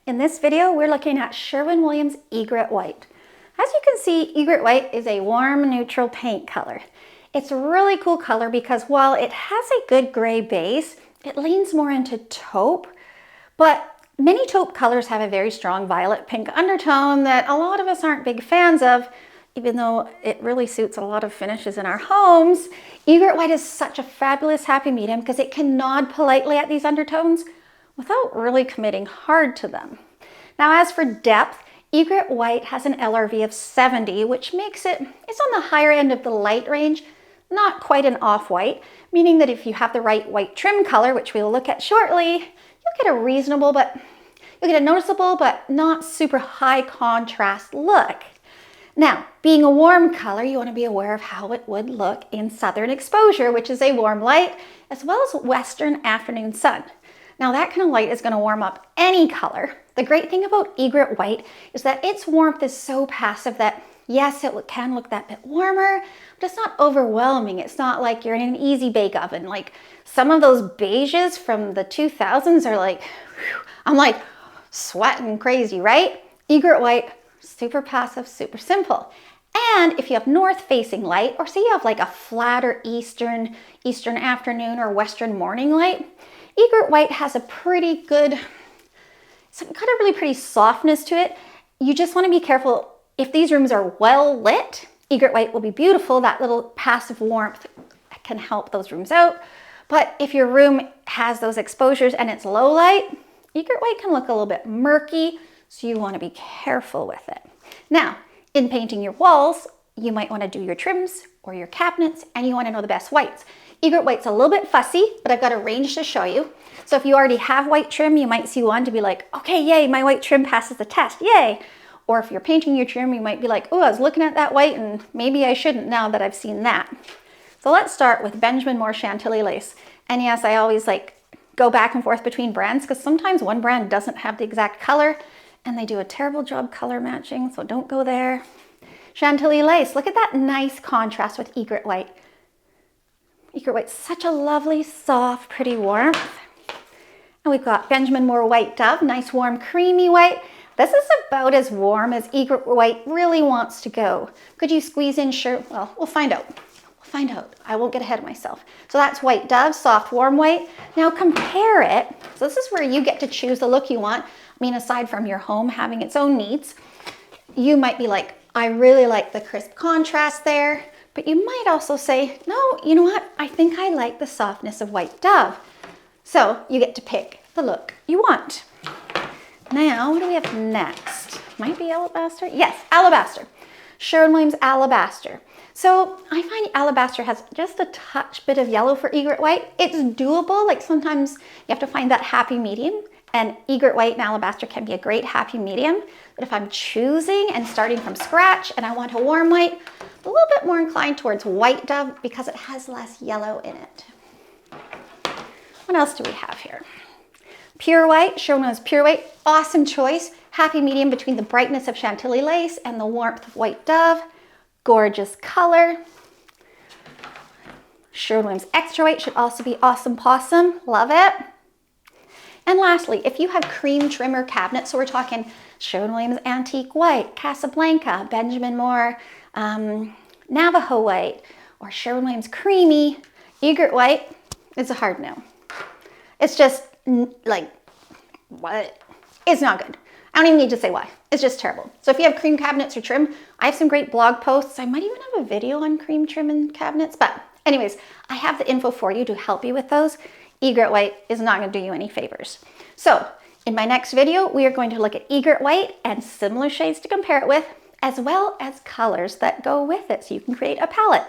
In this video, we're looking at Sherwin-Williams Egret White. As you can see, Egret White is a warm neutral paint color. It's a really cool color because while it has a good gray base, it leans more into taupe, but many taupe colors have a very strong violet pink undertone that a lot of us aren't big fans of, even though it really suits a lot of finishes in our homes. Egret White is such a fabulous happy medium because it can nod politely at these undertones without really committing hard to them. Now, as for depth, Egret White has an LRV of 70, which makes it's on the higher end of the light range, not quite an off-white, meaning that if you have the right white trim color, which we'll look at shortly, you'll get a noticeable but not super high contrast look. Now, being a warm color, you want to be aware of how it would look in southern exposure, which is a warm light, as well as western afternoon sun. Now, that kind of light is going to warm up any color. The great thing about Egret White is that its warmth is so passive that, yes, it can look that bit warmer, but it's not overwhelming. It's not like you're in an easy bake oven. Like some of those beiges from the 2000s are like, whew, I'm like sweating crazy, right? Egret White, super passive, super simple. And if you have north-facing light, or say you have like a flatter eastern afternoon or western morning light, Egret White has a pretty good, it's got a really pretty softness to it. You just want to be careful. If these rooms are well lit, Egret White will be beautiful. That little passive warmth can help those rooms out. But if your room has those exposures and it's low light, Egret White can look a little bit murky, so you want to be careful with it. Now, in painting your walls, you might want to do your trims or your cabinets, and you want to know the best whites. Egret White's a little bit fussy, but I've got a range to show you. So if you already have white trim, you might see one to be like, okay, yay, my white trim passes the test, yay. Or if you're painting your trim, you might be like, oh, I was looking at that white and maybe I shouldn't now that I've seen that. So let's start with Benjamin Moore Chantilly Lace. And yes, I always go back and forth between brands because sometimes one brand doesn't have the exact color and they do a terrible job color matching, so don't go there. Chantilly Lace, look at that nice contrast with Egret White. Egret White's such a lovely, soft, pretty warmth. And we've got Benjamin Moore White Dove, nice, warm, creamy white. This is about as warm as Egret White really wants to go. Could you squeeze in well, we'll find out. I won't get ahead of myself. So that's White Dove, soft, warm white. Now compare it. So this is where you get to choose the look you want. I mean, aside from your home having its own needs, you might be like, I really like the crisp contrast there. But you might also say, no, you know what? I think I like the softness of White Dove. So you get to pick the look you want. Now, what do we have next? Might be Alabaster? Yes, Alabaster. Sherwin-Williams Alabaster. So I find Alabaster has just a touch bit of yellow for Egret White. It's doable. Like sometimes you have to find that happy medium, and Egret White and Alabaster can be a great happy medium. But if I'm choosing and starting from scratch and I want a warm white, a little bit more inclined towards White Dove because it has less yellow in it. What else do we have here? Pure White, Sherwin-Williams Pure White, awesome choice. Happy medium between the brightness of Chantilly Lace and the warmth of White Dove. Gorgeous color. Sherwin-Williams Extra White should also be awesome possum. Love it. And lastly, if you have cream trimmer cabinets, so we're talking Sherwin-Williams Antique White, Casablanca, Benjamin Moore, Navajo White, or Sherwin-Williams Creamy, Egret White, it's a hard no. It's just like, what? It's not good. I don't even need to say why. It's just terrible. So if you have cream cabinets or trim, I have some great blog posts. I might even have a video on cream trim and cabinets. But anyways, I have the info for you to help you with those. Egret White is not going to do you any favors. So in my next video, we are going to look at Egret White and similar shades to compare it with, as well as colors that go with it so you can create a palette.